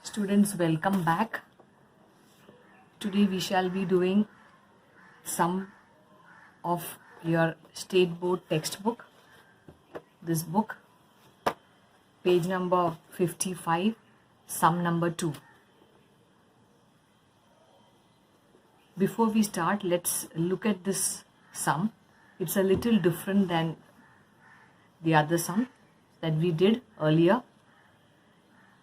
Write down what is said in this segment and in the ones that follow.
Students, welcome back. Today we shall be doing some of your state board textbook. This book, page number 55, sum number 2. Before we start, let's look at this sum. It's a little different than the other sum that we did earlier.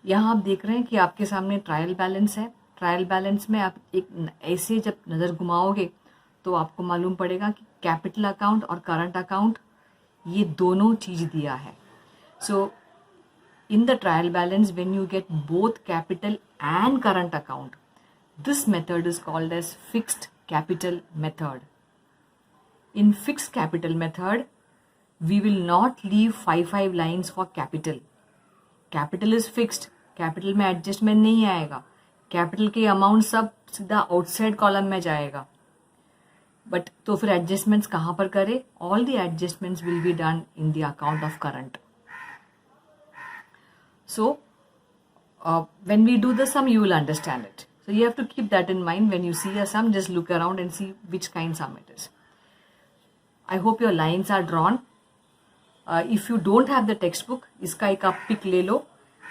यहाँ आप देख रहे हैं कि आपके सामने trial balance है. Trial balance में आप एक ऐसे जब नज़र घुमाओगे तो आपको मालूम पड़ेगा कि कैपिटल अकाउंट और करंट अकाउंट ये दोनों चीज़ दिया है. So in the trial balance when you get both capital and current account, this method is called as fixed capital method. In fixed capital method, we will not leave five lines for capital. Capital is fixed. Capital में adjustment नहीं आएगा. Capital के amount सब सीधा outside column में जाएगा. But तो फिर adjustments कहाँ पर करें? All the adjustments will be done in the account of current. So when we do the sum, you will understand it. So you have to keep that in mind. When you see a sum, just look around and see which kind sum it is. I hope your lines are drawn. If you don't have the textbook, इसका एक आप pick ले लो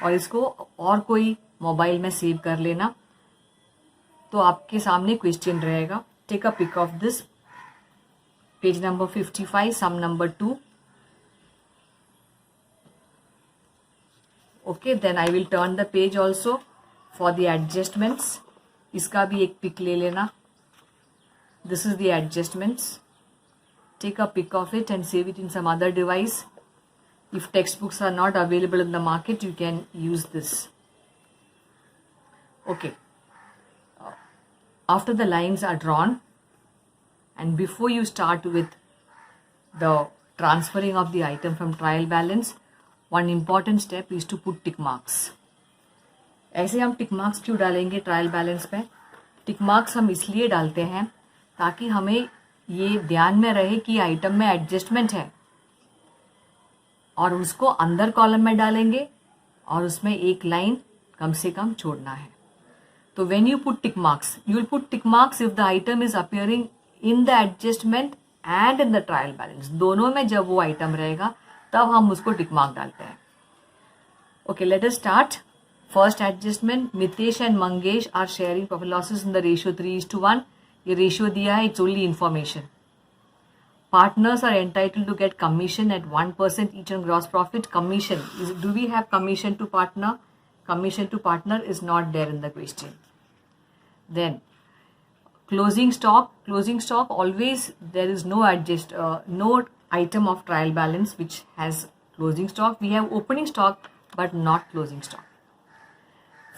और इसको और कोई mobile में save कर लेना, तो आपके सामने क्वेश्चन रहेगा. Take a pic of this, page number 55, sum number 2. Okay, then I will turn the page also for the adjustments. इसका भी एक पिक ले लेना. This is the adjustments. Take a pic of it and save it in some other device. If textbooks are not available in the market, you can use this. Okay. After the lines are drawn and before you start with the transferring of the item from trial balance, one important step is to put tick marks. ऐसे हम टिक marks क्यों डालेंगे trial balance पे? टिक marks हम इसलिए डालते हैं ताकि हमें ये ध्यान में रहे कि आइटम में एडजस्टमेंट है और उसको अंदर कॉलम में डालेंगे और उसमें एक लाइन कम से कम छोड़ना है. तो when you put tick marks, you will put tick marks if the item is appearing in the adjustment and in the trial balance. दोनों में जब वो आइटम रहेगा तब हम उसको टिक मार्क डालते हैं. Okay, let us start. First adjustment, Mitesh and Mangesh are sharing profit losses in the ratio 3:1. ये ratio दिया है, it's only information. Partners are entitled to get commission at 1% each on gross profit. Commission, do we have commission to partner? Commission to partner is not there in the question. Then, closing stock. Closing stock, always there is no item of trial balance which has closing stock. We have opening stock but not closing stock.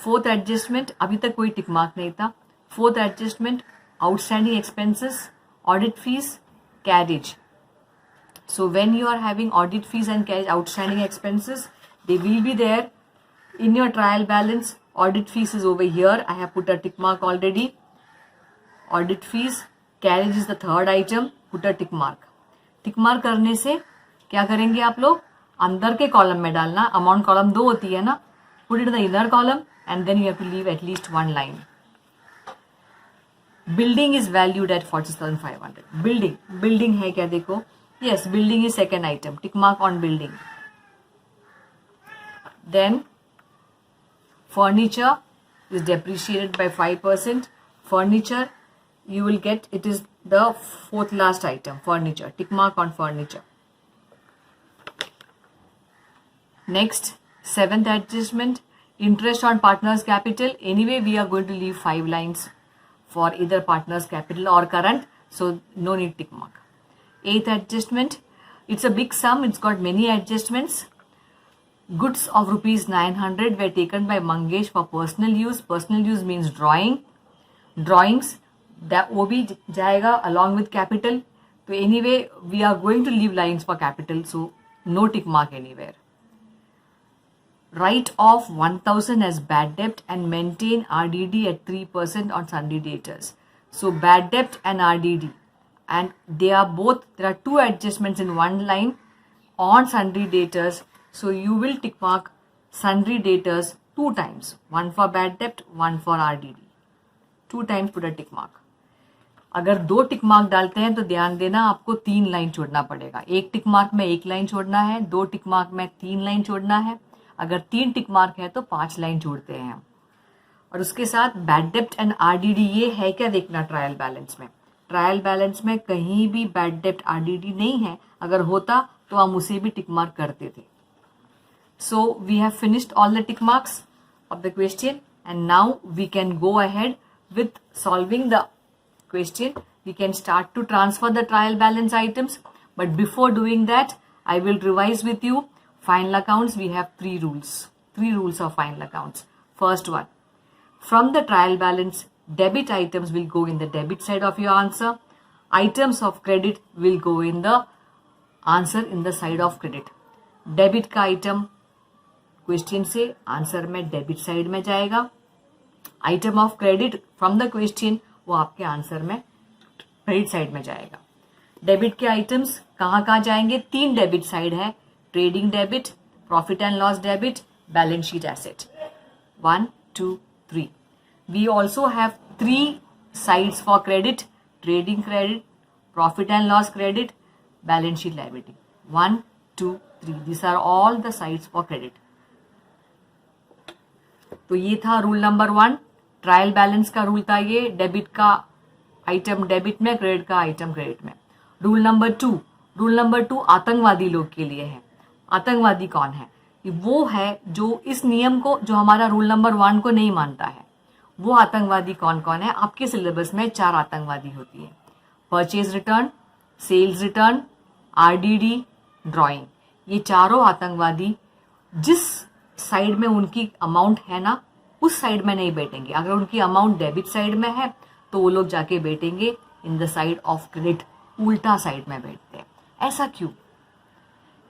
Fourth adjustment, अभी तक कोई tick mark नहीं था. Fourth adjustment, outstanding expenses, audit fees, carriage. So when you are having audit fees and carriage, outstanding expenses, they will be there in your trial balance. Audit fees is over here, I have put a tick mark already. Audit fees, carriage is the third item, put a tick mark. Tick mark करने से क्या करेंगे आप लोग? अंदर के column में डालना. अमाउंट कॉलम 2 होती है ना, put it in the inner column and then you have to leave at least one line. Building is valued at 40,500. Building है क्या? देखो, yes, building is second item. Tick mark on building. Then furniture is depreciated by 5%. Furniture, you will get, it is the fourth last item. Furniture, tick mark on furniture. Next, seventh adjustment, interest on partner's capital. Anyway, we are going to leave 5 lines for either partner's capital or current, so no need tick mark. Eighth adjustment, it's a big sum, it's got many adjustments. Goods of rupees 900 were taken by Mangesh for personal use. Personal use means drawings, that वो भी जाएगा along with capital. So anyway, we are going to leave lines for capital, so no tick mark anywhere. Write off 1,000 as bad debt and maintain RDD at 3% on sundry debtors. So bad debt and RDD, and there are two adjustments in one line on sundry debtors. So you will tick mark sundry debtors 2 times, one for bad debt, one for RDD. 2 times put a tick mark. अगर 2 tick mark डालते हैं तो ध्यान देना आपको 3 line छोड़ना पड़ेगा. 1 tick mark में 1 लाइन छोड़ना है, 2 टिक मार्क में 3 लाइन छोड़ना है. अगर 3 टिक मार्क है तो 5 लाइन छोड़ते हैं. और उसके साथ बैड डेप्ट एंड आरडीडी ये है क्या देखना ट्रायल बैलेंस में. ट्रायल बैलेंस में कहीं भी बैड डेप्ट आरडीडी नहीं है. अगर होता तो हम उसे भी टिक मार्क करते थे. So we have finished all the tick marks of the question and now we can go ahead with solving the question. We can start to transfer the trial balance items, but before doing that I will revise with you final accounts. We have 3 rules of final accounts. First one, from the trial balance, debit items will go in the debit side of your answer. Items of credit will go in the answer in the side of credit. Debit का item question से answer में debit side में जाएगा. Item of credit from the question वो आपके answer में credit side में जाएगा. डेबिट के आइटम्स कहाँ कहाँ जाएंगे. 3 डेबिट साइड है. Trading debit, profit and loss debit, balance sheet asset. 1, 2, 3. We also have 3 sides for credit. Trading credit, profit and loss credit, balance sheet liability. 1, 2, 3. These are all the sides for credit. तो ये था rule number 1. Trial balance का rule था ये. Debit का item debit में, credit का item credit में. रूल नंबर 2 आतंकवादी लोग के लिए है. आतंकवादी कौन है. वो है जो इस नियम को, जो हमारा रूल नंबर 1 को नहीं मानता है. वो आतंकवादी कौन कौन है. आपके सिलेबस में 4 आतंकवादी होती है. Purchase return, sales return, RDD, drawing. ये चारों आतंकवादी जिस साइड में उनकी अमाउंट है ना, उस साइड में नहीं बैठेंगे. अगर उनकी अमाउंट डेबिट साइड में है तो वो लोग जाके बैठेंगे इन द साइड ऑफ क्रेडिट. उल्टा साइड में बैठते हैं. ऐसा क्यों.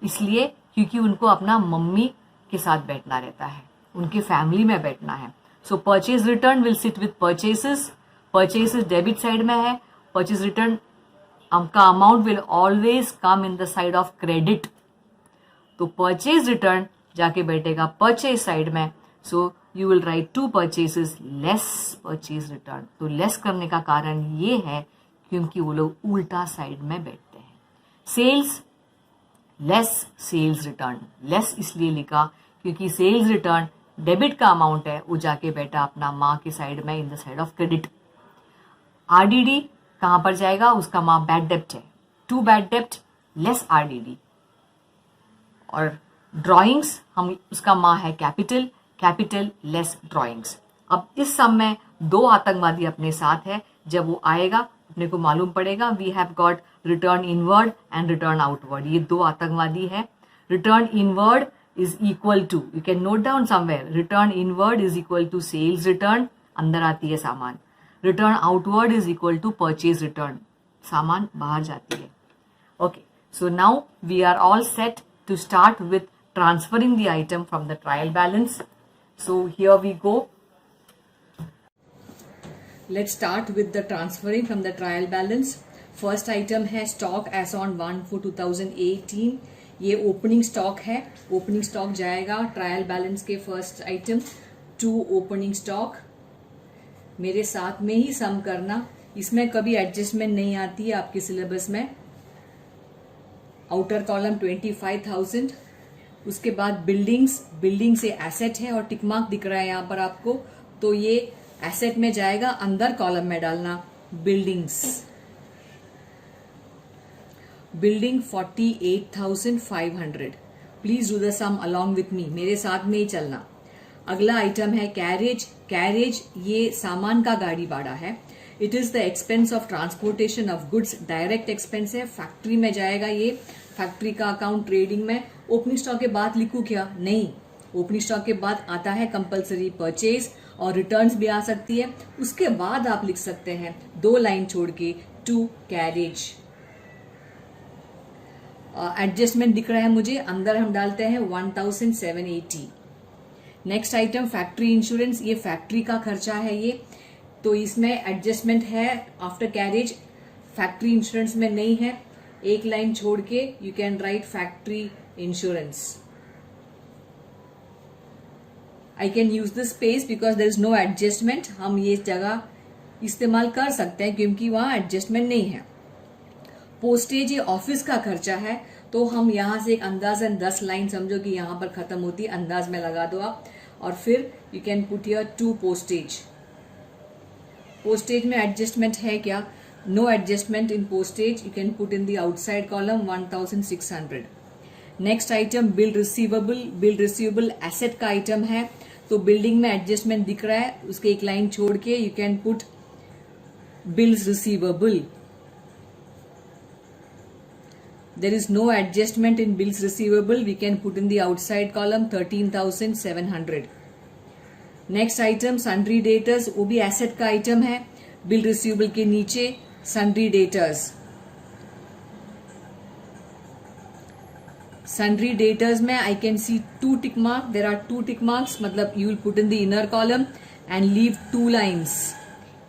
इसलिए क्योंकि उनको अपना मम्मी के साथ बैठना रहता है, उनके फैमिली में बैठना है. सो purchase return will sit with purchases. Purchases debit side में है. परचेज रिटर्न आपका amount will always come in the side of credit. तो परचेज रिटर्न जाके बैठेगा परचेज साइड में. सो you will right 2 purchases less purchase return. तो less करने का कारण ये है क्योंकि वो लोग उल्टा साइड में बैठते हैं. Sales less sales return. Less इसलिए लिखा क्योंकि सेल्स रिटर्न डेबिट का अमाउंट है, वो जाके बैठा अपना माँ के साइड में in the side of credit. RDD कहां पर जाएगा. उसका माँ बैड डेप्ट है. 2 बैड डेप्ट लेस आरडीडी. और ड्राइंग्स हम उसका माँ है कैपिटल. Capital less drawings. अब इस सम में 2 आतंकवादी अपने साथ है. जब वो आएगा अपने को मालूम पड़ेगा. We have got return inward and return outward. ये 2 आतंकवादी है. Return inward is equal to, you can note down somewhere, return inward is equal to sales return. अंदर आती है सामान. Return outward is equal to purchase return. सामान बाहर जाती है. Okay, so now we are all set to start with transferring the item from the trial balance. So here we go. Let's start with the transferring from the trial balance. First item है stock as on 1/4/2018. ये opening stock है. Opening stock जाएगा trial balance के first item to opening stock. मेरे साथ में ही sum करना. इसमें कभी adjustment नहीं आती है आपके syllabus में. Outer column 25,000. उसके बाद बिल्डिंग्स, बिल्डिंग से एसेट है और टिक मार्क दिख रहा है यहाँ पर आपको. तो ये एसेट में जाएगा. अंदर कॉलम में डालना buildings. Building 48,500. Please do the sum along with me. मेरे साथ में ही चलना. अगला आइटम है कैरेज. कैरेज ये सामान का गाड़ी भाड़ा है. It is the expense of transportation of goods. Direct expense है. फैक्ट्री में जाएगा ये. फैक्ट्री का अकाउंट ट्रेडिंग में. ओपनिंग स्टॉक के बाद लिखूं क्या. नहीं, ओपनिंग स्टॉक के बाद आता है कंपलसरी परचेज और रिटर्न्स भी आ सकती है. उसके बाद आप लिख सकते हैं 2 लाइन छोड़ के टू कैरेज. एडजस्टमेंट दिख रहा है मुझे. अंदर हम डालते हैं 1,780. Next item factory insurance. ये फैक्ट्री का खर्चा है ये. तो इसमें एडजस्टमेंट है आफ्टर कैरेज. फैक्ट्री इंश्योरेंस में नहीं है. 1 लाइन छोड़ के you can write factory insurance. I can use this space because there is no adjustment. हम ये जगह इस्तेमाल कर सकते हैं क्योंकि वहां एडजस्टमेंट नहीं है. पोस्टेज ये ऑफिस का खर्चा है, तो हम यहां से एक अंदाजन 10 लाइन समझो कि यहां पर खत्म होती है, अंदाज में लगा दो आप. और फिर you can put here to postage. Postage में एडजस्टमेंट है क्या? No adjustment in postage. You can put in the outside column 1600. Next item bill receivable. Bill receivable asset का आइटम है, तो बिल्डिंग में एडजस्टमेंट दिख रहा है, उसके एक लाइन छोड़ के you can put bills receivable. There is no adjustment in bills receivable. We can put in the outside column 13,700. Next item sundry debtors. वो भी asset का item है. Bill receivable के नीचे sundry debtors. Sundry debtors में I can see 2 tick mark. There are 2 tick marks. मतलब you will put in the inner column and leave 2 lines.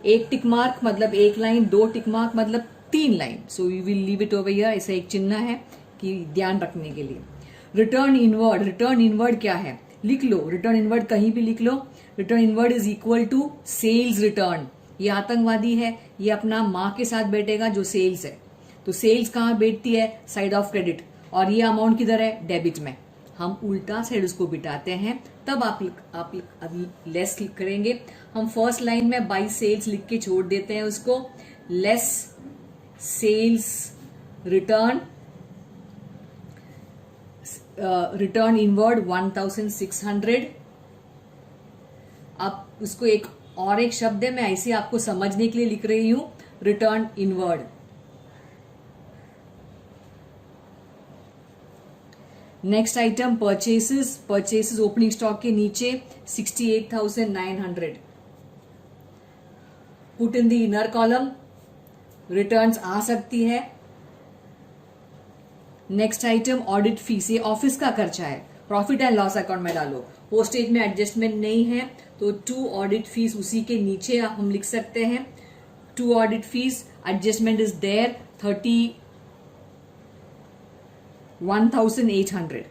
एक tick mark मतलब एक line, 2 tick mark मतलब 3 line. So you will leave it over here. ऐसा एक चिन्ह है कि ध्यान रखने के लिए. Return inward. रिटर्न इनवर्ड क्या है? लिख लो. रिटर्न इनवर्ड कहीं भी लिख लो. Return inward is equal to sales return. ये आतंकवादी है, ये अपना माँ के साथ बैठेगा जो सेल्स है. तो सेल्स कहाँ बैठती है? Side of credit. और ये अमाउंट किधर है? डेबिट में. हम उल्टा साइड उसको बिठाते हैं, तब आप अभी लेस करेंगे. हम फर्स्ट लाइन में बाई सेल्स लिख के छोड़ देते हैं उसको. Less sales return. Return inward 1600. अब उसको एक और एक शब्द है, मैं ऐसे आपको समझने के लिए लिख रही हूं. Return inward. Next item purchases. Purchases opening stock के नीचे 68,900. Put in the inner column. Returns आ सकती है. Next item audit fees. ये ऑफिस का खर्चा है, प्रॉफिट एंड लॉस अकाउंट में डालो. पोस्टेज में एडजस्टमेंट नहीं है, तो 2 ऑडिट फीस उसी के नीचे हम लिख सकते हैं. 2 audit fees. Adjustment is there 31,800.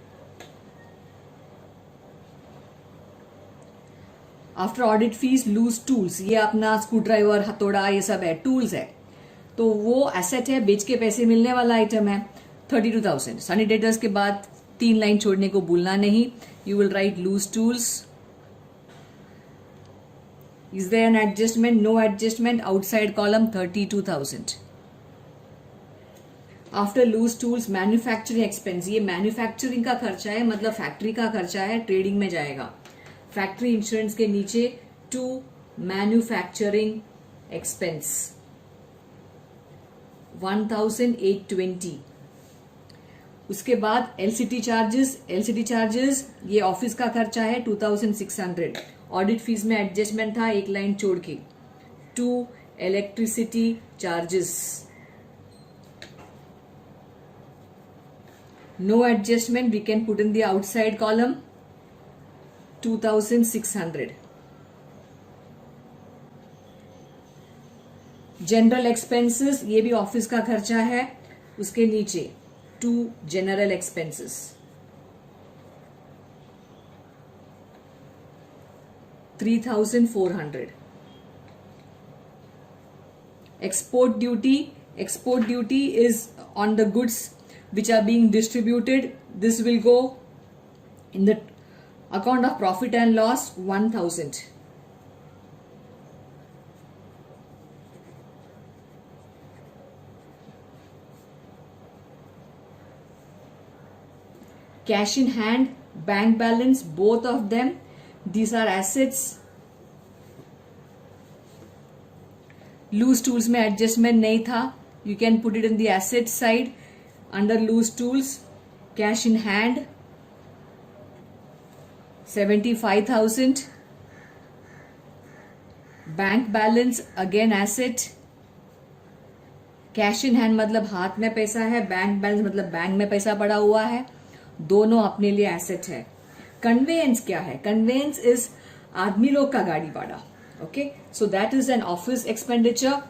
After audit fees loose tools. ये अपना स्क्रू ड्राइवर, हथौड़ा, ये सब है, टूल्स है, तो वो एसेट है, बेच के पैसे मिलने वाला आइटम है. 32,000. सैनिटाइजर्स के बाद 3 लाइन छोड़ने को भूलना नहीं. You will write loose tools. Is there an adjustment? No adjustment. Outside column 32,000. After loose tools manufacturing expense. ये मैन्युफैक्चरिंग का खर्चा है, मतलब फैक्ट्री का खर्चा है, ट्रेडिंग में जाएगा. फैक्ट्री इंश्योरेंस के नीचे 2 मैन्युफैक्चरिंग एक्सपेंस 1,820. उसके बाद एलसीटी चार्जेस. एलसीटी चार्जेस ये ऑफिस का खर्चा है 2,600. ऑडिट फीस में एडजस्टमेंट था, एक लाइन छोड़ के. 2 electricity charges. No adjustment. We can put in the outside column 2,600. General expenses. ये भी ऑफिस का खर्चा है, उसके नीचे 2 general expenses 3,400. Export duty. Export duty is on the goods which are being distributed. This will go in the account of profit and loss 1,000. Cash in hand, bank balance, both of them, these are assets. Loose tools में adjustment नहीं था, you can put it in the asset side. Under loose tools, cash in hand 75,000. Bank balance again asset. Cash in hand मतलब हाथ में पैसा है, bank balance मतलब bank में पैसा पड़ा हुआ है, दोनों अपने लिए एसेट है. कन्वेयंस क्या है? कन्वेयंस इज आदमी लोग का गाड़ी भाड़ा. Okay, so that is an office expenditure.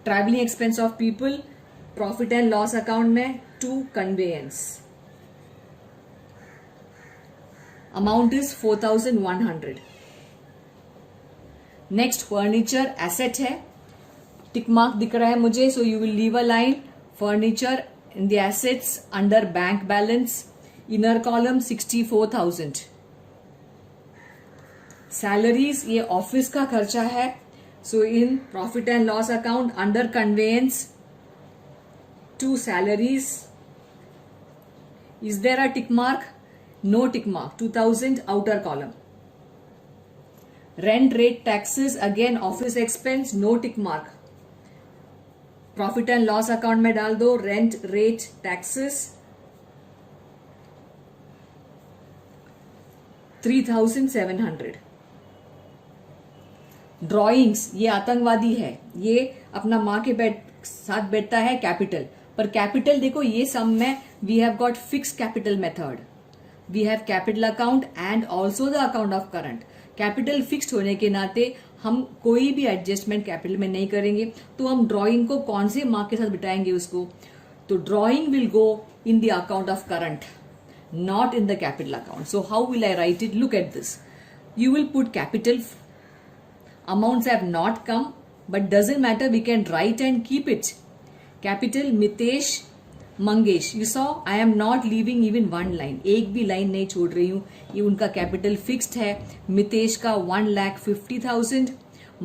Travelling expense of people. Profit and loss account में 2 conveyance. amount is 4100. Next furniture asset है, टिक मार्क दिख रहा है मुझे, so you will leave a line furniture in the assets under bank balance, inner column 64,000. Salaries ये office का खर्चा है, so in profit and loss account under conveyance to salaries. Is there a tick mark? No tick mark. 2000 outer column. Rent rate taxes again office expense, no tick mark. Profit and loss account में डाल दो rent rate taxes 3,700. Drawings ये आतंकवादी है, ये अपना माँ के साथ बैठता है कैपिटल, पर कैपिटल देखो ये सम में we have got fix capital method. We have capital account and also the account of current. Capital fixed होने के नाते हम कोई भी एडजस्टमेंट कैपिटल में नहीं करेंगे, तो हम ड्राइंग को कौन से मार्क के साथ बिठाएंगे उसको? तो drawing will go in the account of current, not in the capital account. So how will I write it? Look at this. You will put capital. Amounts have not come, but doesn't matter. We can write and keep it. Capital Mitesh Mangesh. You saw I am not leaving even one line. एक भी line नहीं छोड़ रही हूँ. ये उनका capital fixed है. मितेश का 1,50,000,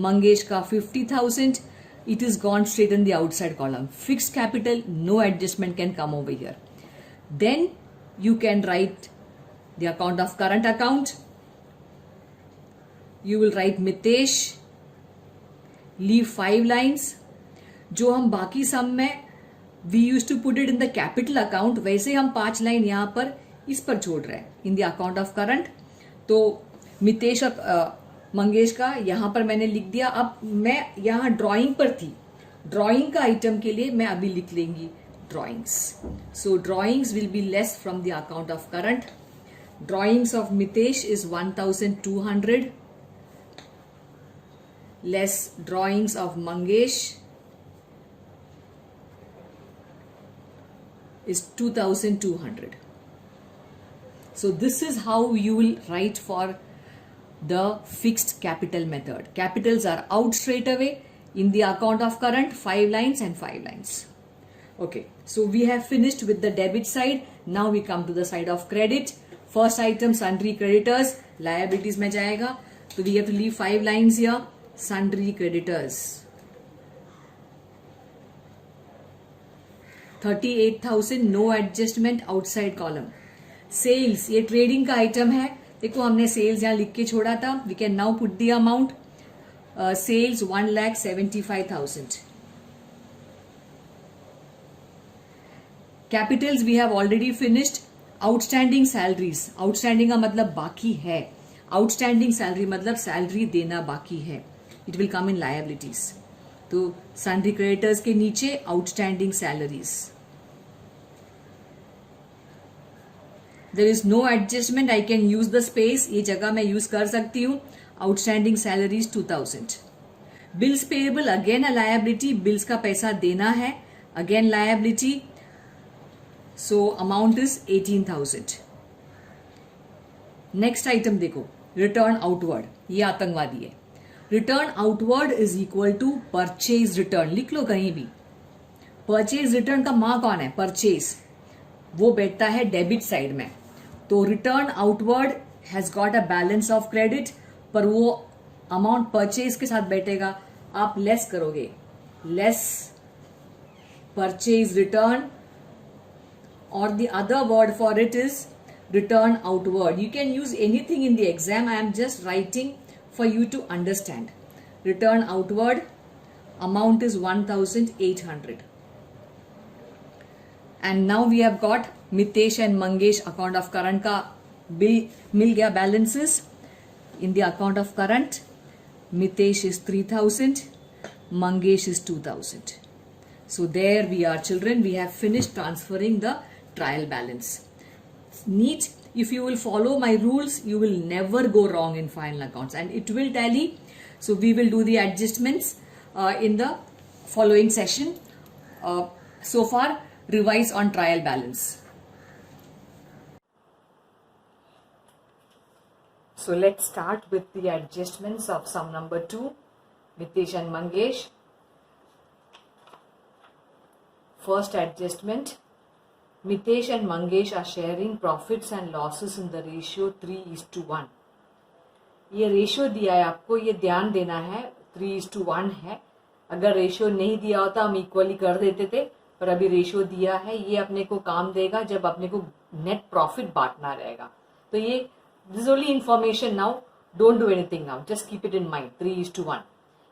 मंगेश का 50,000. It is gone straight in the outside column. Fixed capital, no adjustment can come over here. Then you can write the account of current account. You will write Mitesh, leave 5 lines. जो हम बाकी सम में we used to put it in the capital account, वैसे हम 5 line यहां पर इस पर छोड़ रहे हैं in the account of current. तो मितेश और मंगेश का यहां पर मैंने लिख दिया. अब मैं यहां ड्राइंग पर थी, ड्राइंग का आइटम के लिए मैं अभी लिख लेंगी drawings. So drawings will be less from the account of current. Drawings of Mitesh is 1,200 less drawings of Mangesh is 2,200. So this is how you will write for the fixed capital method. Capitals are out straight away in the account of current, 5 lines and 5 lines. Okay, so we have finished with the debit side. Now we come to the side of credit. First item, sundry creditors, liabilities में जाएगा. So we have to leave 5 lines here. Sundry creditors, 38,000, no adjustment outside column. Sales, ये trading का item है. देखो हमने sales यहाँ लिख के छोड़ा था. We can now put the amount. Sales 1,75,000. Capitals we have already finished. Outstanding salaries. Outstanding का मतलब बाकी है. Outstanding salary मतलब सैलरी देना बाकी है. It will come in liabilities. तो sundry creditors के नीचे outstanding salaries. There is no adjustment. I can use the space. ये जगह मैं use कर सकती हूँ. Outstanding salaries 2,000. Bills payable again a liability. Bills का पैसा देना है. Again liability. So amount is 18,000. Next item देखो, return outward. ये आतंकवादी है. Return outward is equal to purchase return. लिख लो कहीं भी. Purchase return का माँ कौन है? Purchase. वो बैठता है डेबिट साइड में. तो return outward has got a balance of credit, पर वो अमाउंट परचेज के साथ बैठेगा. आप लेस करोगे. Less purchase return. Or the other word for it is return outward. You can use anything in the exam. I am just writing for you to understand. Return outward, amount is 1,800. And now we have got Mitesh and Mangesh account of current का bill मिल गया balances. In the account of current, Mitesh is 3,000, Mangesh is 2,000. So there we are, children. We have finished transferring the trial balance. Neat. If you will follow my rules, you will never go wrong in final accounts, and it will tally. So we will do the adjustments in the following session. So far, revise on trial balance. So let's start with the adjustments of sum number 2, Mitesh and Mangesh. First adjustment, Mitesh and Mangesh are sharing profits and losses in the ratio 3:1. ये ratio दिया है आपको, ये ध्यान देना है 3:1 है. अगर रेशियो नहीं दिया होता हम इक्वली कर देते थे, पर अभी रेशियो दिया है. ये अपने को काम देगा जब अपने को नेट प्रॉफिट बांटना रहेगा. तो ये this only information now, don't do anything now, just keep it in mind. 3:1.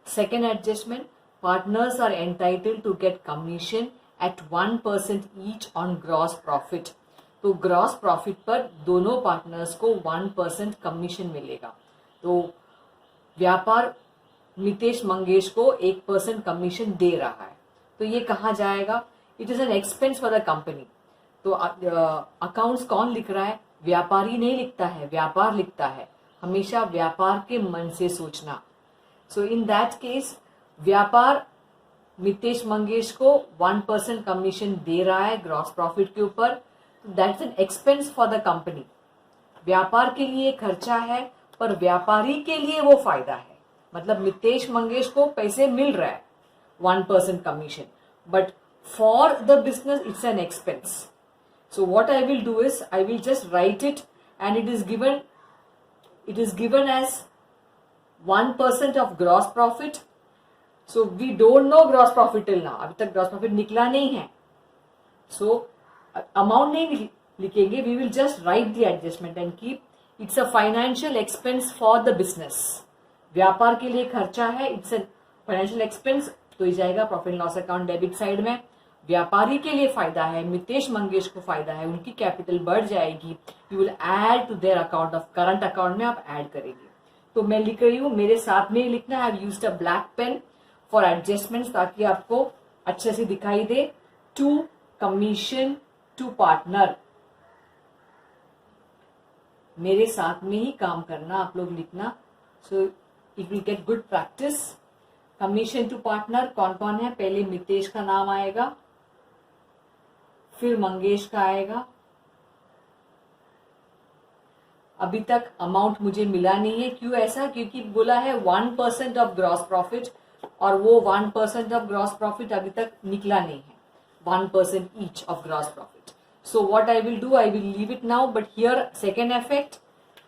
Second adjustment, partners are entitled to get commission at 1% each on gross profit. तो ग्रॉस प्रॉफिट पर दोनों पार्टनर्स को 1% commission मिलेगा. तो व्यापार मितेश मंगेश को 1% कमीशन दे रहा है. तो ये कहाँ जाएगा? It is an expense for the company. तो अकाउंट्स कौन लिख रहा है? व्यापारी नहीं लिखता है, व्यापार लिखता है. हमेशा व्यापार के मन से सोचना. सो इन दैट केस व्यापार मितेश मंगेश को 1% कमीशन दे रहा है ग्रॉस प्रॉफिट के ऊपर. That's an expense for the company. व्यापार के लिए खर्चा है, पर व्यापारी के लिए वो फायदा है. मतलब मितेश मंगेश को पैसे मिल रहा है 1% commission, but for the business it's an expense. So what I will do is I will just write it and it is given as 1% of gross profit. So we don't know gross profit till now. अभी तक gross profit निकला नहीं है. So amount नहीं लिखेंगे. We will just write the adjustment and keep it's a financial expense for the business. व्यापार के लिए खर्चा है, it's a financial expense. तो ये जाएगा profit and loss account debit side में. व्यापारी के लिए फायदा है, मितेश मंगेश को फायदा है, उनकी कैपिटल बढ़ जाएगी. You will add to their account of current account में आप ऐड करेंगे. तो मैं लिख रही हूँ, मेरे साथ में लिखना. I have used a black pen for adjustments ताकि आपको अच्छे से दिखाई दे. To commission to partner. मेरे साथ में ही काम करना, आप लोग लिखना. So it will get good practice. Commission to partner कौन कौन है? पहले मितेश का नाम आएगा, फिर मंगेश का आएगा. अभी तक अमाउंट मुझे मिला नहीं है. क्यों ऐसा? क्योंकि बोला है 1% ऑफ ग्रॉस प्रॉफिट, और वो 1% ऑफ ग्रॉस प्रॉफिट अभी तक निकला नहीं है. 1% each of gross profit. So what I will do, I will leave it now. But here second effect,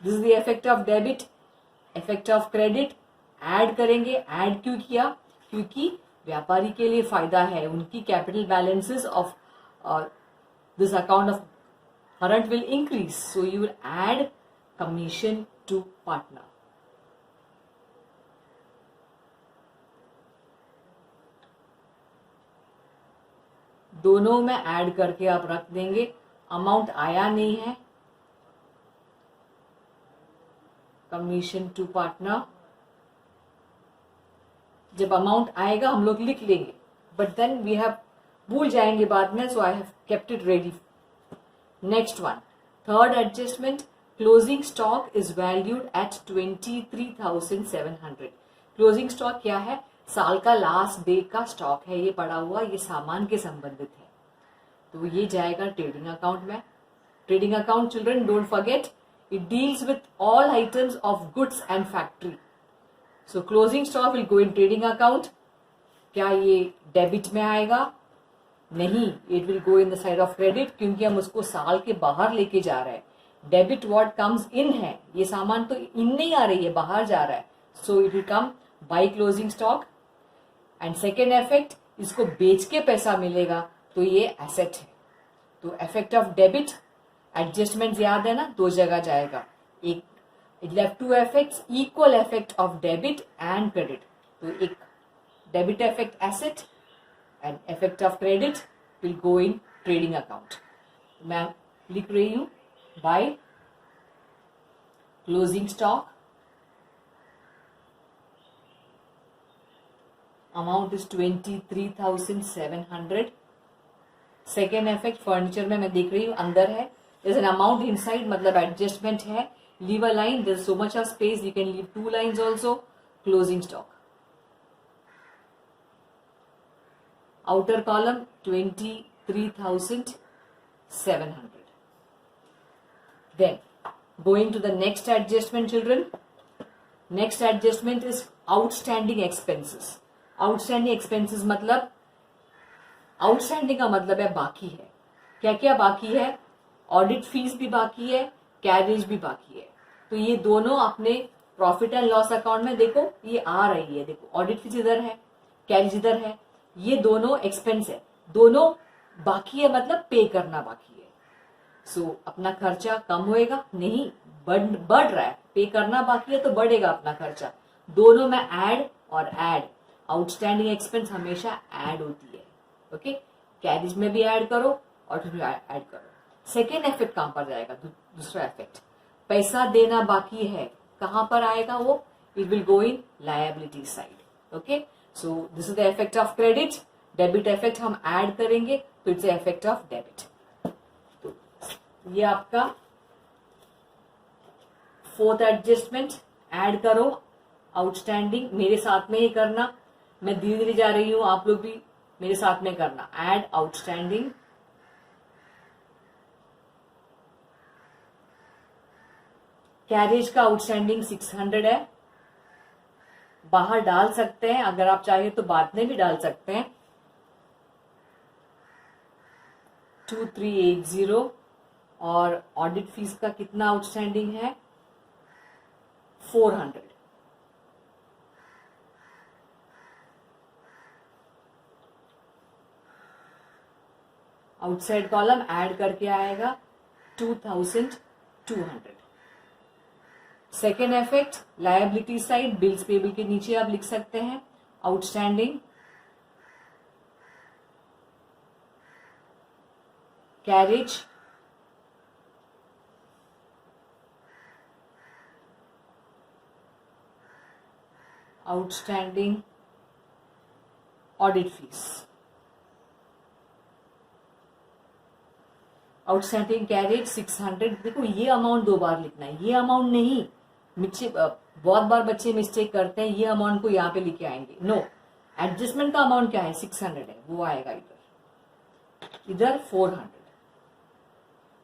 this is the effect of debit, effect of credit. Add करेंगे. Add क्यों किया? क्योंकि व्यापारी के लिए फायदा है. उनकी capital balances of this account of current will increase. So you will add commission to partner. दोनों में ऐड करके आप रख देंगे. अमाउंट आया नहीं है. Commission to partner. जब अमाउंट आएगा हम लोग लिख लेंगे, बट देन वी हैव भूल जाएंगे बाद में. So I have kept it ready. Next one, third adjustment, closing stock is valued at 23,700. Closing stock क्या है? साल का लास्ट डे का स्टॉक है. ये पड़ा हुआ, ये सामान के संबंधित है. तो ये जाएगा ट्रेडिंग अकाउंट में. Trading account, children, don't forget, it deals with all items of goods and factory. So closing stock will go in trading account. क्या ये डेबिट में आएगा? नहीं, it will go in the side of credit, क्योंकि हम उसको साल के बाहर लेके जा रहे हैं. डेबिट व्हाट कम्स इन है, ये सामान तो इन नहीं आ रही है, बाहर जा रहा है. So it will come by closing stock. And second effect, इसको बेच के पैसा मिलेगा, तो ये एसेट है. तो इफेक्ट ऑफ डेबिट, एडजस्टमेंट याद है ना, दो जगह जाएगा. एक, it have two effects, equal effect of debit and credit. तो एक debit effect asset and effect of credit will go in trading account. मैं लिख रही हूं, by closing stock, amount is 23,700. Second effect, furniture में मैं देख रही हूं अंदर है. there's an amount inside, मतलब एडजस्टमेंट है. Leave a line, there's so much of space, you can leave 2 lines also. Closing stock, outer column 23,700. Then Going to the next adjustment, children. Next adjustment is outstanding expenses. Outstanding expenses मतलब, outstanding का मतलब है बाकी है. क्या क्या बाकी है? ऑडिट फीस भी बाकी है, कैरेज भी बाकी है. तो ये दोनों अपने प्रॉफिट एंड लॉस अकाउंट में देखो, ये आ रही है. देखो ऑडिट फीस इधर है, कैरेज इधर है. ये दोनों एक्सपेंस है, दोनों बाकी है, मतलब पे करना बाकी है. सो अपना खर्चा कम होएगा नहीं, बढ़ रहा है. पे करना बाकी है तो बढ़ेगा अपना खर्चा. दोनों में ऐड और ऐड. आउटस्टैंडिंग एक्सपेंस हमेशा ऐड होती है. ओके, कैरेज में भी ऐड करो और फिर ऐड करो. सेकेंड इफेक्ट कहां पर जाएगा? दूसरा इफेक्ट, पैसा देना बाकी है. कहां पर आएगा वो? It will go in liability side. Okay, so this is the effect of credit. Debit effect हम ऐड करेंगे तो इट्स इफेक्ट ऑफ डेबिट. तो ये आपका फोर्थ एडजस्टमेंट. ऐड करो आउटस्टैंडिंग. मेरे साथ में ही करना, मैं धीरे धीरे जा रही हूं, आप लोग भी मेरे साथ में करना. Add outstanding. कैरेज का आउटस्टैंडिंग 600 है. बाहर डाल सकते हैं, अगर आप चाहे तो बाद में भी डाल सकते हैं. 2380. और ऑडिट फीस का कितना आउटस्टैंडिंग है? 400. आउटसाइड कॉलम ऐड करके आएगा 2200. Second effect, liability side. Bills payable के नीचे आप लिख सकते हैं outstanding, carriage, outstanding audit fees. Outstanding carriage 600. देखो ये अमाउंट दो बार लिखना है, ये अमाउंट नहीं. बहुत बार बच्चे मिस्टेक करते हैं, ये अमाउंट को यहाँ पे लिखे आएंगे. नो, एडजस्टमेंट का अमाउंट क्या है? 600 है, वो आएगा इधर. इधर 400.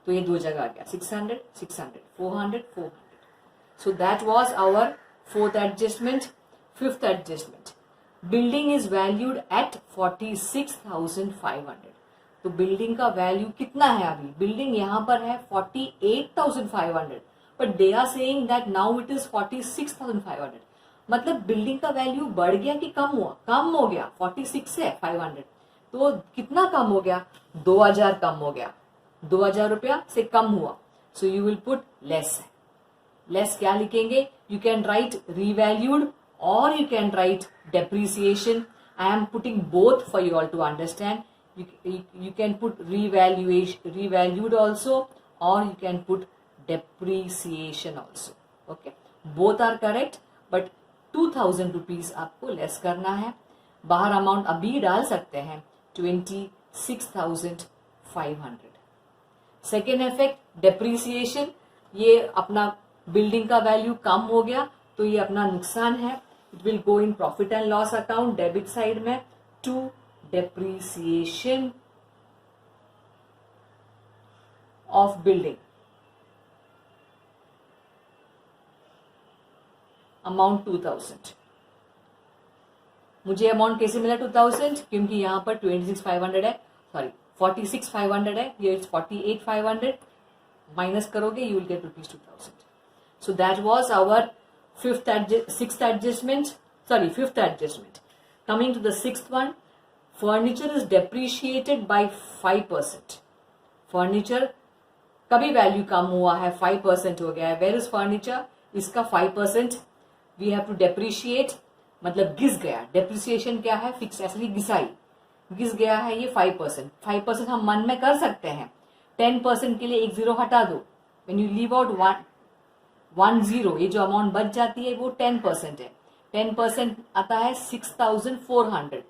तो ये दो जगह आ गया. 600 600, 400 400. So that was our fourth adjustment. Fifth adjustment, building is valued at 46,500. तो बिल्डिंग का वैल्यू कितना है? अभी बिल्डिंग यहां पर है 48,500, but they are saying that now it is 46,500. मतलब बिल्डिंग का वैल्यू बढ़ गया कि कम हुआ? कम हो गया. 46 है 500, तो कितना कम हो गया? 2000 कम हो गया. 2000 रुपया से कम हुआ. सो you will put less. Less क्या लिखेंगे? You can right revalued or you can write depreciation. I am putting both for you all to understand. You can put revalued also, or you can put depreciation also. Okay, both are correct, but 2000 rupees आपको less करना है. बाहर amount अभी डाल सकते हैं 26,500. Second effect, depreciation. ये अपना बिल्डिंग का वैल्यू कम हो गया तो ये अपना नुकसान है. It will go in profit and loss account debit side में to depreciation of building. Amount 2000. मुझे अमाउंट कैसे मिला 2000? क्योंकि यहां पर 26,500 है, सॉरी 46,500 है, ये 48,500. माइनस करोगे you will gate ₹2000. So that was our fifth adjustment. Coming to the sixth one, furniture is depreciated by 5%. Furniture कभी वैल्यू कम हुआ है, 5% हो गया है. Where is furniture? इसका 5% we have to depreciate, मतलब घिस गया. Depreciation क्या है? फिक्स एसेट घिसाई, घिस गया है ये 5%. 5% हम मन में कर सकते हैं. 10% के लिए एक जीरो हटा दो. When you leave out 10, ये जो अमाउंट बच जाती है वो 10% है. 10% आता है 6,400.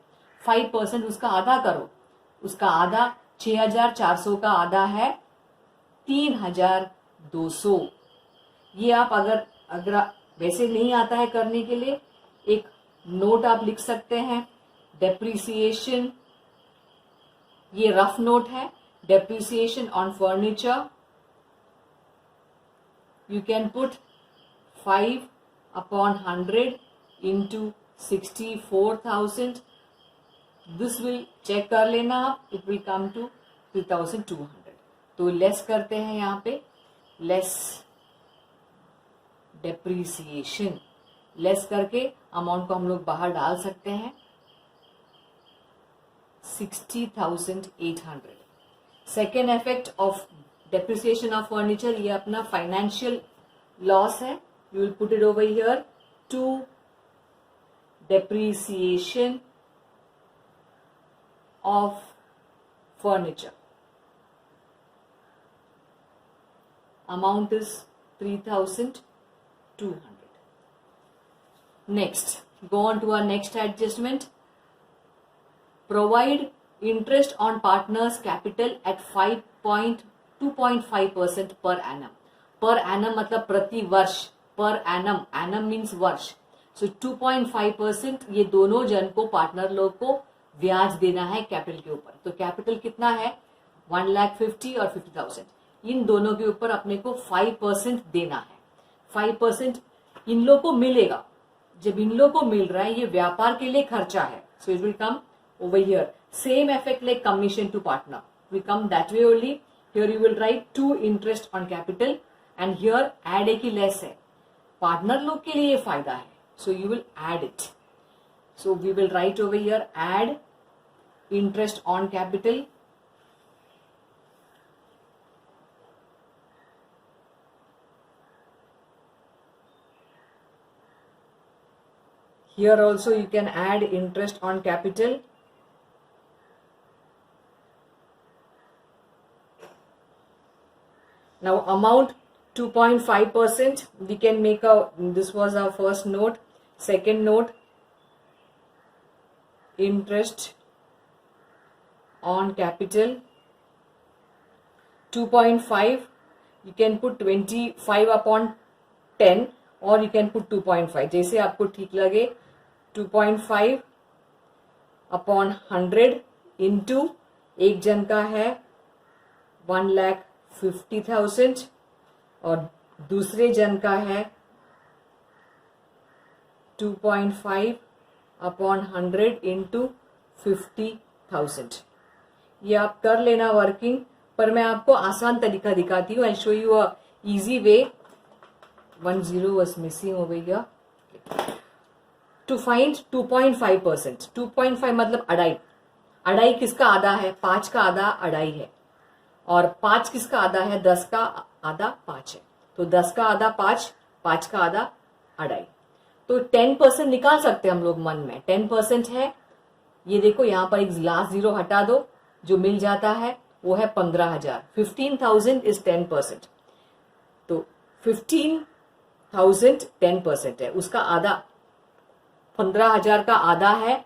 5% उसका आधा करो, उसका आधा 6,400 का आधा है 3,200. ये आप अगर वैसे नहीं आता है करने के लिए, एक नोट आप लिख सकते हैं. डेप्रीसिएशन, ये रफ नोट है. Depreciation on furniture you can put 5 upon 100 into 64,000. This will check कर लेना आप, it will come to 3,200. तो लेस करते हैं यहाँ पे, लेस डेप्रीसिएशन, लेस करके अमाउंट को हम लोग बाहर डाल सकते हैं 60,800. Second effect of depreciation of furniture, ये अपना फाइनेंशियल लॉस है. You will put it over here to depreciation of furniture. Amount is 3,200. Next, go on to our next adjustment. Provide interest on partner's capital at 2.5% per annum. Per annum मतलब प्रति वर्ष. Per annum, annum means वर्ष. So 2.5% ये दोनों जन को, partner लोग को ब्याज देना है कैपिटल के ऊपर. तो कैपिटल कितना है 1,50,000 और 50,000. इन दोनों के ऊपर अपने को 5% देना है. 5% इन लोग को मिलेगा. जब इन लोग को मिल रहा है, ये व्यापार के लिए खर्चा है. So it will come over here. Same effect like commission to partner will come that way only. Here you will write to interest on capital and here add एक ही लेस है. पार्टनर लोग के लिए ये फायदा है, so you will add it. So we will write over here add interest on capital. Here also you can add interest on capital. Now amount 2.5%. We can make this was our first note. Second note, interest on capital 2.5. You can put 25 upon 10 or you can put 2.5. जैसे आपको ठीक लगे. 2.5 upon 100 into एक जन का है 1,50,000 और दूसरे जन का है 2.5 अपॉन 100 इंटू 50,000. ये आप कर लेना वर्किंग, पर मैं आपको आसान तरीका दिखाती हूँ. I show you a easy way. 10 was missing over here. To find 2.5%. 2.5 मतलब अढ़ाई. अढ़ाई किसका आधा है? 5 का आधा अढ़ाई है. और 5 किसका आधा है? 10 का आधा 5 है. तो 10 का आधा 5, 5 का आधा अढ़ाई. तो 10% निकाल सकते हैं हम लोग मन में. 10% है, ये देखो यहाँ पर एक लास्ट जीरो हटा दो, जो मिल जाता है वो है 15,000. 15,000 इज 10%. तो 15,000 10% है. उसका आधा 15,000 का आधा है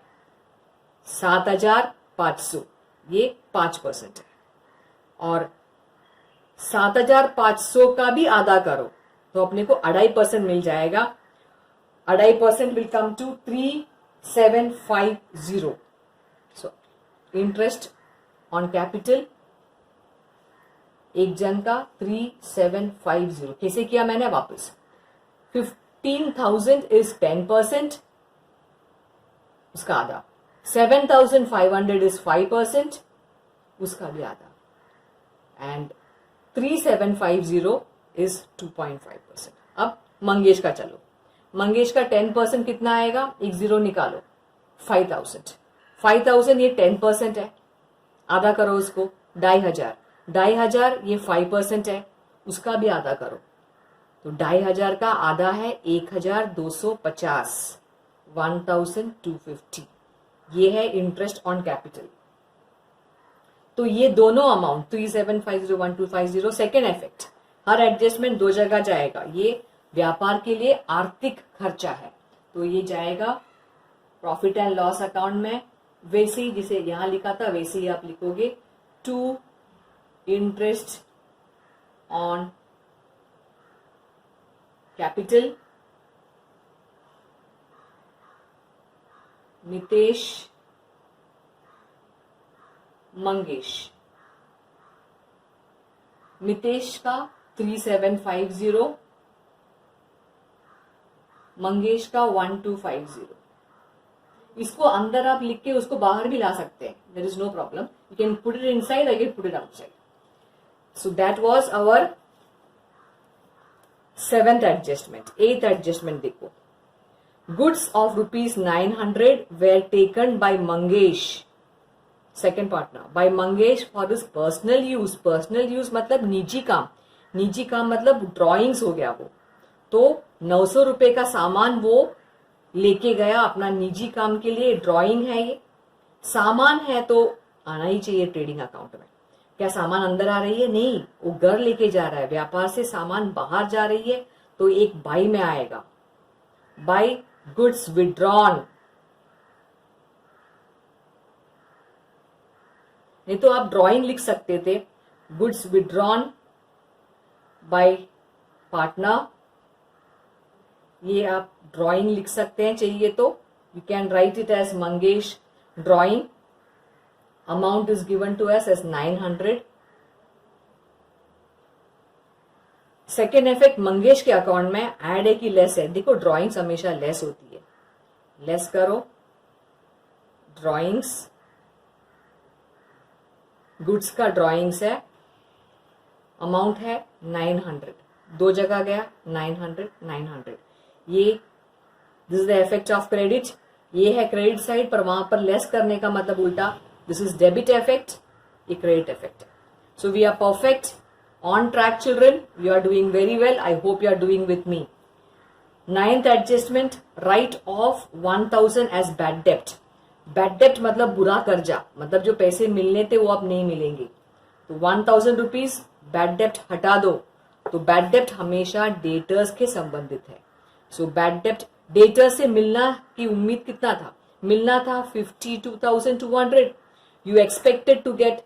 7,500. ये 5% है. और 7,500 का भी आधा करो तो अपने को 2.5% मिल जाएगा. 2.5% will come to 3,750. So interest on capital एक जन का 3,750. कैसे किया मैंने? वापस 15,000 इज 10%, उसका आधा. 7,500 इज 5%, उसका भी आधा. And 3,750 is 2.5%. अब मंगेश का चलो. मंगेश का 10% कितना आएगा? एक जीरो निकालो. 5,000. 5,000 ये 10% है. आधा करो उसको. 2,500. 2,500 ये 5% है. उसका भी आधा करो. तो 2,500 का आधा है 1,250. 1,250. ये है इंटरेस्ट ऑन कैपिटल. तो ये दोनों अमाउंट 3,750 1,250. सेकेंड इफेक्ट, हर एडजस्टमेंट दो जगह जाएगा. ये व्यापार के लिए आर्थिक खर्चा है, तो ये जाएगा प्रॉफिट एंड लॉस अकाउंट में. वैसे ही जिसे यहां लिखा था वैसे ही आप लिखोगे. To interest on capital Nitesh Mangesh. Nitesh का 3,750 मंगेश का 1250। इसको अंदर आप लिख के उसको बाहर भी ला सकते हैं, there is no problem, you can put it inside, I can put it outside. So that was our 7th adjustment. 8th adjustment देखो, goods of ₹900 were taken by Mangesh, second partner, by Mangesh for this personal use. Personal use मतलब निजी काम, निजी काम मतलब drawings हो गया वो। तो 900 रुपए का सामान वो लेके गया अपना निजी काम के लिए, ड्राइंग है ये, सामान है तो आना ही चाहिए ट्रेडिंग अकाउंट में। क्या सामान अंदर आ रही है? नहीं, वो घर लेके जा रहा है, व्यापार से सामान बाहर जा रही है तो एक बाई में आएगा, बाय गुड्स विड्रॉन। नहीं तो आप ड्राइंग लिख सकते थे, गुड्स विड्रॉन बाय पार्टनर, ये आप ड्राइंग लिख सकते हैं चाहिए तो, you can write it as Mangesh drawing, amount is given to us as 900। Second effect, Mangesh के अकाउंट में ऐड है कि लेस है? देखो ड्राइंग्स हमेशा लेस होती है, लेस करो, ड्राइंग्स, गुड्स का ड्राइंग्स है, अमाउंट है 900, दो जगह गया 900 900। ये this is the effect of credit, ये है क्रेडिट साइड, पर वहां पर लेस करने का मतलब उल्टा, दिस इज डेबिट इफेक्ट, ये क्रेडिट इफेक्ट है। So we are perfect, on track children, you are doing very well, I hope you are doing with me. 9th adjustment, write off 1000 as bad डेप्ट। Bad डेप्ट मतलब बुरा कर्जा, मतलब जो पैसे मिलने थे वो अब नहीं मिलेंगे, तो 1000 रुपीज बैड डेप्ट हटा दो। तो बैड डेप्ट हमेशा डेटर्स के संबंधित है। सो बैड डेप्ट, डेटर से मिलना की उम्मीद कितना था? मिलना था 52,200, you expected to get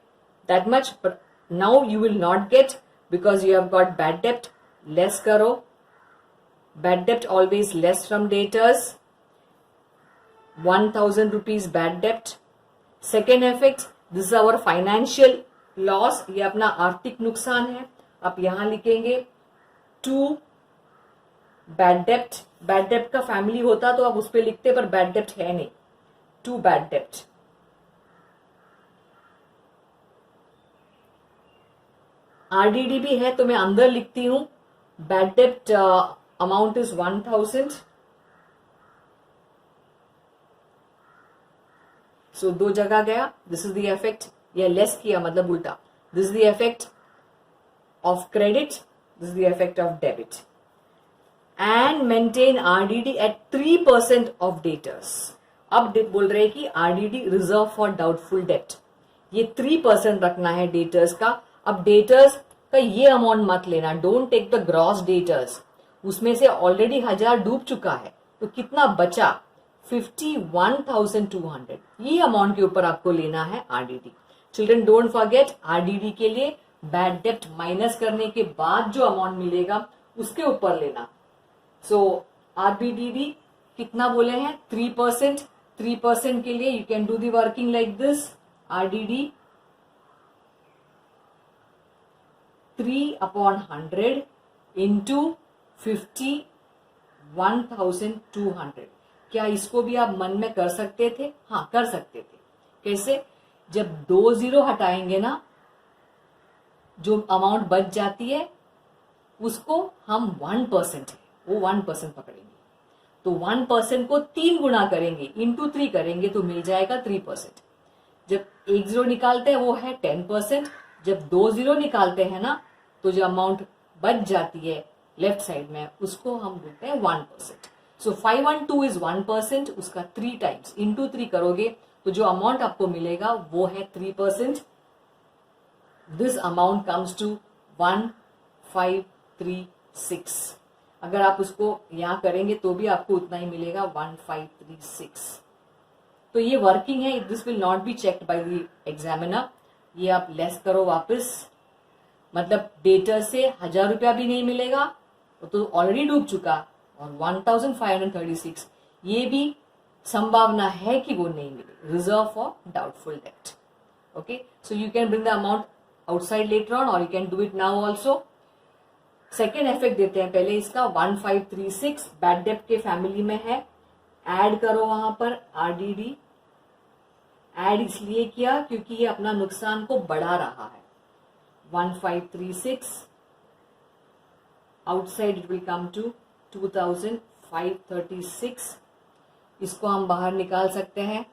that much, but now you will not get because you have got bad डेप्ट। लेस करो, बैड डेप्ट always less from debtors, 1000 rupees bad डेप्ट। Second effect, this is our financial loss, ये अपना आर्थिक नुकसान है, आप यहां लिखेंगे 2 बैड डेप्ट। बैड डेप्ट का फैमिली होता तो आप उस पर लिखते, पर बैड डेप्ट है नहीं, 2 बैड डेप्ट। आरडीडी भी है तो मैं अंदर लिखती हूं, बैड डेप्ट अमाउंट इज 1000। सो दो जगह गया, दिस इज द इफेक्ट, या लेस किया मतलब उल्टा, this is the effect of credit, this is the effect of debit. And maintain RDD at 3% of debtors. अब बोल रहे हैं कि RDD reserve for doubtful debt, ये 3% रखना है डेटर्स का। अब डेटर्स का ये अमाउंट मत लेना, don't take the gross debtors, उसमें से ऑलरेडी 1000 डूब चुका है, तो कितना बचा? 51,200, ये अमाउंट के ऊपर आपको लेना है RDD. Children don't forget, RDD के लिए बैड डेप्ट माइनस करने के बाद जो अमाउंट मिलेगा उसके ऊपर लेना। सो आरबीडीडी कितना बोले हैं? 3%। 3% के लिए you can do the working like this, RDD 3/100 into 51,200। क्या इसको भी आप मन में कर सकते थे? हाँ कर सकते थे। कैसे? जब 2 जीरो हटाएंगे ना, जो अमाउंट बच जाती है उसको हम 1% है वो 1% पकड़ेंगे, तो 1% को 3 गुना करेंगे, इंटू 3 करेंगे तो मिल जाएगा 3%। जब 1 जीरो निकालते हैं वो है 10%, जब 2 जीरो निकालते हैं ना तो जो अमाउंट बच जाती है लेफ्ट साइड में उसको हम बोलते हैं 1%। सो 512 इज 1%, उसका 3 टाइम्स इंटू 3 करोगे तो जो अमाउंट आपको मिलेगा वो है 3%। This amount comes to 1536। अगर आप उसको यहां करेंगे तो भी आपको उतना ही मिलेगा, 1536। तो ये वर्किंग है, this will not be checked by the examiner. ये आप लेस करो वापस, मतलब डेटर से 1000 रुपया भी नहीं मिलेगा, वो तो ऑलरेडी डूब चुका, और 1536 ये भी संभावना है कि वो नहीं मिले, reserve for doubtful date. Okay, so you can bring the amount outside later on or you can do it now also. Second effect देते हैं पहले इसका 1536 बैड डेप्ट के फैमिली में है, ऐड करो वहां पर आरडीडी। ऐड इसलिए किया क्योंकि ये अपना नुकसान को बढ़ा रहा है। 1536 outside it will come to 2536। इसको हम बाहर निकाल सकते हैं।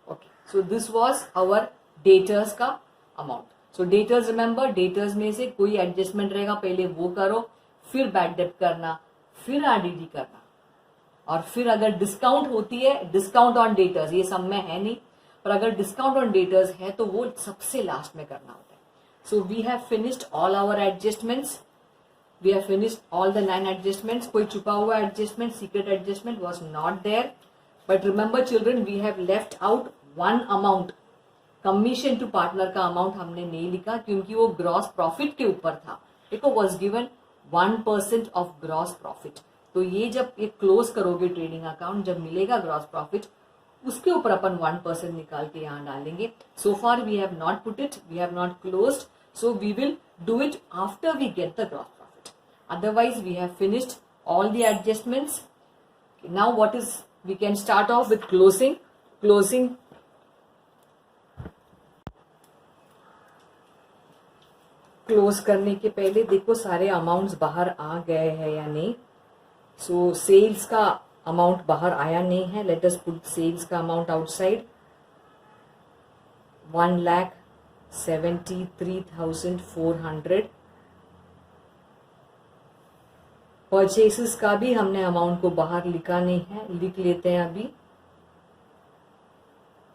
Okay, so this was our debtors का amount. So debtors, remember debtors में से कोई एडजस्टमेंट रहेगा पहले वो करो, फिर बैड डेप्ट करना, फिर आरडीडी करना, और फिर अगर डिस्काउंट होती है, डिस्काउंट ऑन डेटर्स ये सब में है नहीं, पर अगर डिस्काउंट ऑन डेटर्स है तो वो सबसे लास्ट में करना होता है। So we have finished all our adjustments, we have finished all the 9 adjustments. कोई छुपा हुआ adjustment, secret adjustment was not there, but remember children we have left out one amount. Commission to partner का amount हमने नहीं लिखा क्योंकि वो gross profit के ऊपर था। देखो was given 1% of gross profit. तो ये जब ये क्लोज करोगे ट्रेडिंग अकाउंट, जब मिलेगा ग्रॉस प्रॉफिट, उसके ऊपर अपन 1% निकाल के यहाँ डालेंगे। So far we have not put it, we have not closed, so we will do it after we get the gross profit. Otherwise we have finished all the adjustments. Now what is, we can start off with closing. Close करने के पहले देखो सारे amounts बाहर आ गए हैं या नहीं। सो सेल्स का अमाउंट बाहर आया नहीं है, लेट अस पुट सेल्स का अमाउंट आउटसाइड। 1,73,400। परचेसेस का भी हमने अमाउंट को बाहर लिखा नहीं है, लिख लेते हैं अभी।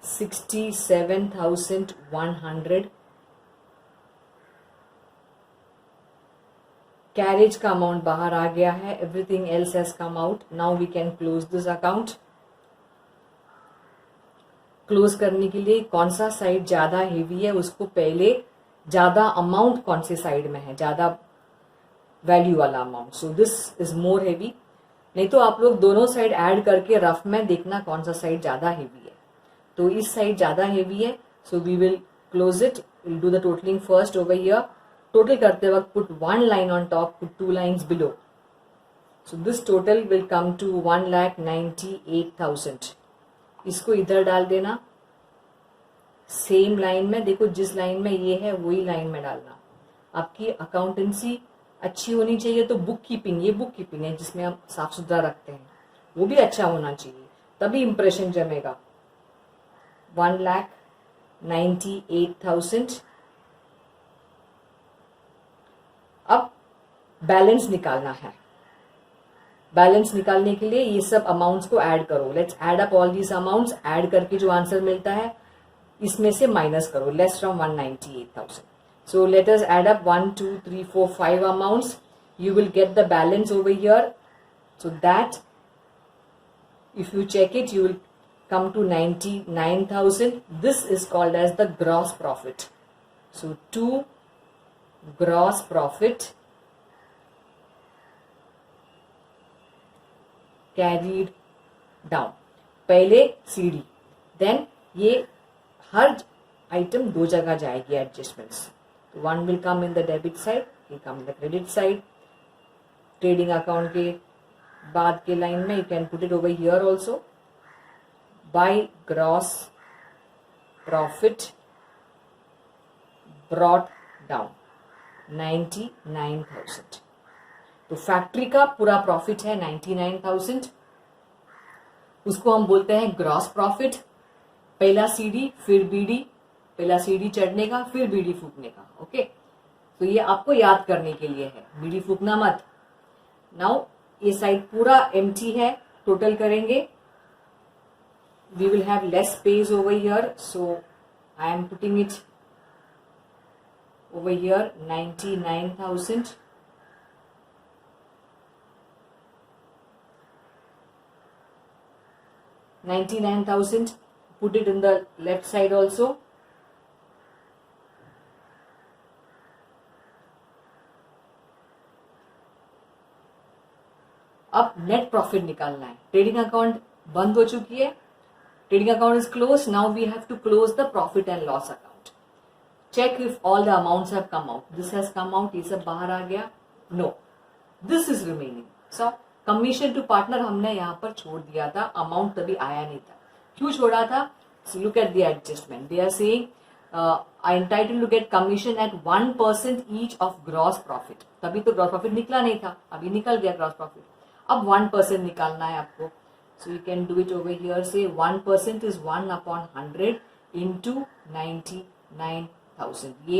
67,100। कैरेज का अमाउंट बाहर आ गया है, everything else has come out. Now we can close this account. Close करने के लिए कौन सा साइड ज्यादा हेवी है उसको पहले, ज्यादा अमाउंट कौन से साइड में है, ज्यादा वैल्यू वाला amount, so this is more heavy. नहीं तो आप लोग दोनों साइड ऐड करके रफ में देखना कौन सा साइड ज्यादा हेवी है। तो इस साइड ज्यादा हेवी है, so we will close it, will do the totalling first over here. Total करते वक्त put 1 line on top, put 2 lines below. So this total will come to 1,98,000। इसको इधर डाल देना सेम लाइन में। देखो जिस लाइन में ये है वही लाइन में डालना। आपकी अकाउंटेंसी अच्छी होनी चाहिए, तो बुक कीपिंग, ये बुक कीपिंग है जिसमें हम साफ सुथरा रखते हैं, वो भी अच्छा होना चाहिए, तभी इंप्रेशन जमेगा। 1,98,000। अब बैलेंस निकालना है। बैलेंस निकालने के लिए ये सब अमाउंट्स को ऐड करो। Let's add up all these amounts. Add करके जो आंसर मिलता है इसमें से माइनस करो, less from 198,000। So let us add up 1 2 3 4 5 amounts. You will get the balance over here, so that if you check it you will come to 99,000. This is called as the gross profit. So to gross profit carried down, पहले CD, then ये हर item दो जगह जाएगी adjustments. तो one will come in the debit side, will come in the credit side. Trading account के बाद के line में you can put it over here also. By gross profit brought down 99,000। तो फैक्ट्री का पूरा प्रॉफिट है 99,000, उसको हम बोलते हैं ग्रॉस प्रॉफिट। पहला सीडी फिर बीडी, पहला सीडी चढ़ने का फिर बीडी फूकने का। ओके, तो ये आपको याद करने के लिए है, बीडी फूकना मत। नाउ ये साइड पूरा एम्प्टी है, टोटल करेंगे। We will have less space over here, so I am putting it over here 99,000। put it in the left side also. अब नेट प्रॉफिट निकालना है। ट्रेडिंग अकाउंट बंद हो चुकी है, Trading account is closed. Now we have to close the profit and loss account. Check if all the amounts have come out. This has come out. ये सब बाहर आ गया. No. This is remaining. So commission to partner हमने यहाँ पर छोड़ दिया था. Amount तभी आया नहीं था. क्यों छोड़ा था? So look at the adjustment. They are saying are entitled to get commission at 1% each of gross profit. तभी तो gross profit निकला नहीं था. अभी निकल गया gross profit. अब 1% निकालना है आपको. So you can do it over here. Say 1% is 1 upon 100 into 99,000. ये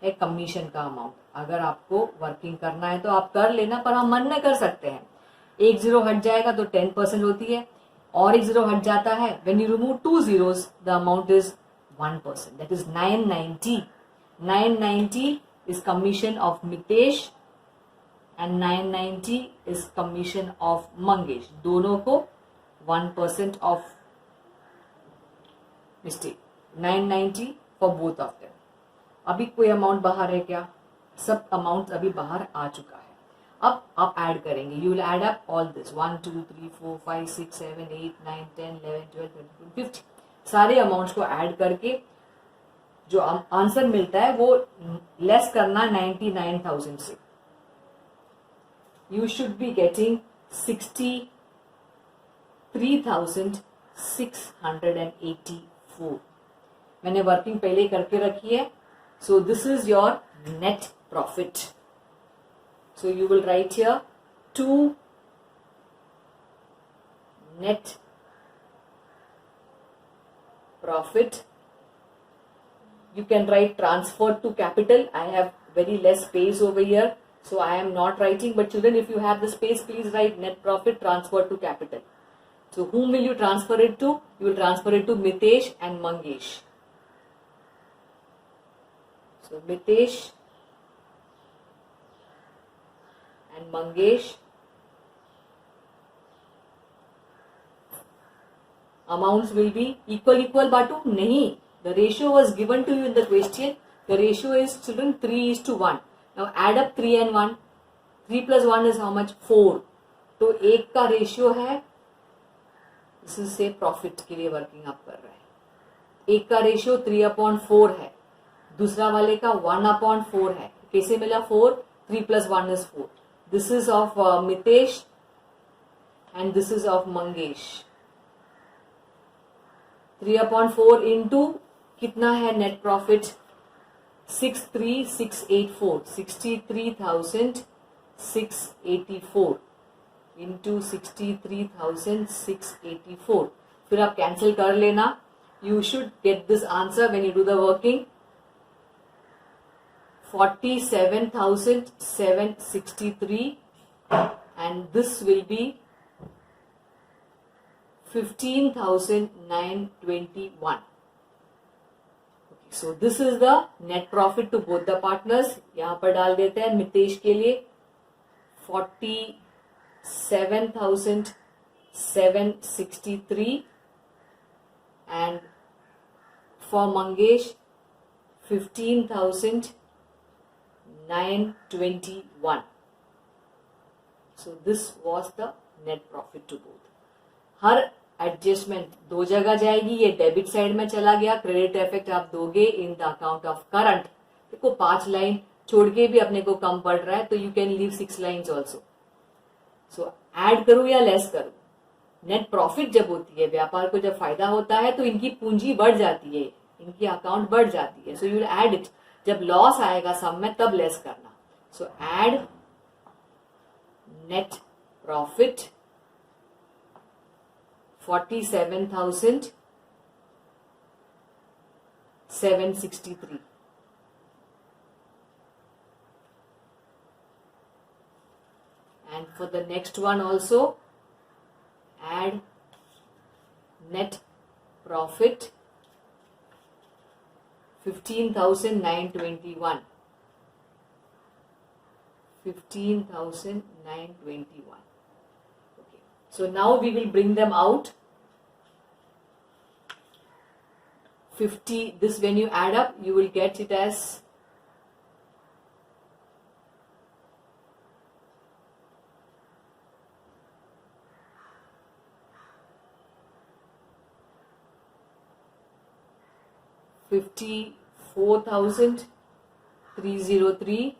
है कमीशन का अमाउंट. अगर आपको वर्किंग करना है तो आप कर लेना, पर हम मन में कर सकते हैं. एक जीरो हट जाएगा तो 10% होती है, और एक जीरो हट जाता है. When you remove 2 zeros, the amount is 1%. That is 990. 990 is commission of Mitesh and 990 is commission of Mangesh. दोनों को 1% of mistake. 990 for both of them. अभी कोई अमाउंट बाहर है क्या? सब अमाउंट अभी बाहर आ चुका है. अब आप ऐड करेंगे. You will add up all this 1 2 3 4 5 6 7 8 9 10 11 12 13 15 सारे अमाउंट्स को ऐड करके जो आंसर मिलता है वो लेस करना 99,000 से. You should be getting 63,684. मैंने वर्किंग पहले करके रखी है. So this is your net profit. So you will write here 2 net profit. You can write transfer to capital. I have very less space over here, so I am not writing. But children, if you have the space, please write net profit transfer to capital. So whom will you transfer it to? You will transfer it to Mitesh and Mangesh. So Mitesh and Mangesh. Amounts will be equal Bantu नहीं. The ratio was given to you in the question. The ratio is, children, 3:1. Now add up 3 and 1. 3 plus 1 is how much? 4. तो एक का ratio है, this is say profit के लिए working आप कर रहे हैं. एक का रेशियो 3/4 है, दूसरा वाले का 1/4 है. कैसे मिला 4? 3 plus 1 is 4. This is of Mitesh and this is of Mangesh. 3/4 into कितना है नेट प्रॉफिट? 63,684. 63,684 into 63,684. फिर आप कैंसिल कर लेना. You should get this answer when you do the working. 47,763 and this will be 15,921. So this is the net profit to both the partners. यहाँ पर डाल देते हैं. मितेश के लिए 47,763 and for Mangesh 15,921. So this was the net profit to both. Her adjustment दो जगह जाएगी. ये डेबिट साइड में चला गया. क्रेडिट इफेक्ट आप दोगे in the account of current. देखो 5 लाइन छोड़ के भी अपने को कम पड़ रहा है, तो you can leave 6 lines also. So add करूं या लेस करूं? नेट प्रॉफिट जब होती है, व्यापार को जब फायदा होता है, तो इनकी पूंजी बढ़ जाती है, इनकी अकाउंट बढ़ जाती है. So you will add it. जब लॉस आएगा सब में तब लेस करना. सो add net profit 47,763 and for the next one also add net profit 15,921. 15,921. So now we will bring them out. 50, this when you add up, you will get it as 50,921 54,303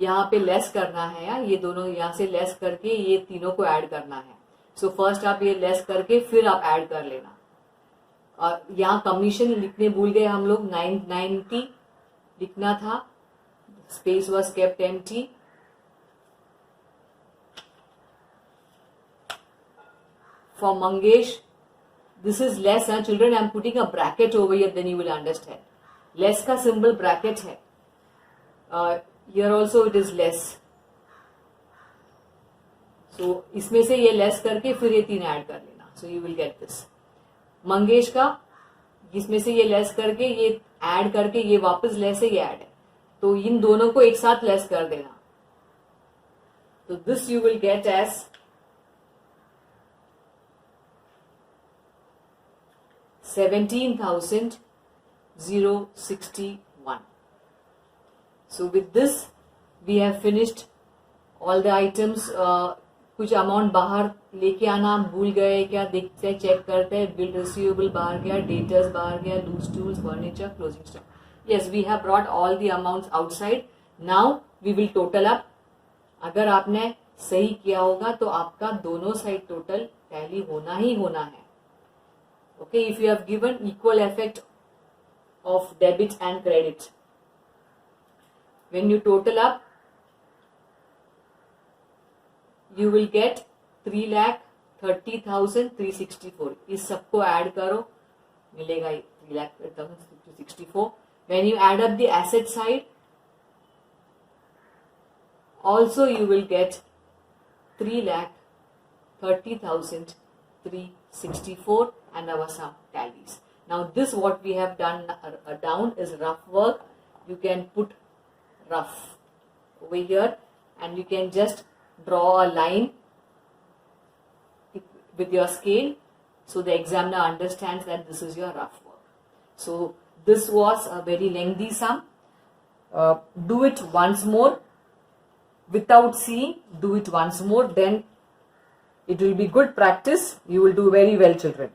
यहाँ पे less करना है यार, ये दोनों यहाँ से लेस करके ये तीनों को ऐड करना है. सो फर्स्ट आप ये लेस करके फिर आप ऐड कर लेना. और यहाँ कमीशन लिखने भूल गए हम लोग, 990 लिखना था, space was kept empty. For Mangesh, this is less, huh? Children, I am putting a bracket over here, then you will understand. Less का symbol bracket है. Here also it is less. So इसमें से ये less करके फिर ये तीन add कर लेना. So you will get this. Mangesh का इसमें से ये लेस करके ये ऐड करके ये वापस लेस है, ये ऐड है, तो इन दोनों को एक साथ लेस कर देना. तो this you will get as 17,061. So with this we have finished all the items. कुछ अमाउंट बाहर लेके आना भूल गए क्या, देखते हैं, चेक करते हैं. बिल रिसीवेबल बाहर गया, डेटर्स बाहर गया, loose tools, furniture, closing stock. Yes, we have brought all the amounts outside. Now we will total up. अगर आपने सही किया होगा तो आपका दोनों साइड टोटल टैली होना ही होना है. Okay, if you have given equal effect of debit and credit, when you total up, you will get 3,30,364. इस सबको ऐड करो, मिलेगा 3,30,364. When you add up the asset side, also you will get 3,30,364 and our sum tallies. Now this what we have done down is rough work. You can put rough over here and you can just draw a line with your scale so the examiner understands that this is your rough work. So this was a very lengthy sum. Do it once more without seeing. Do it once more, then it will be good practice. You will do very well, children.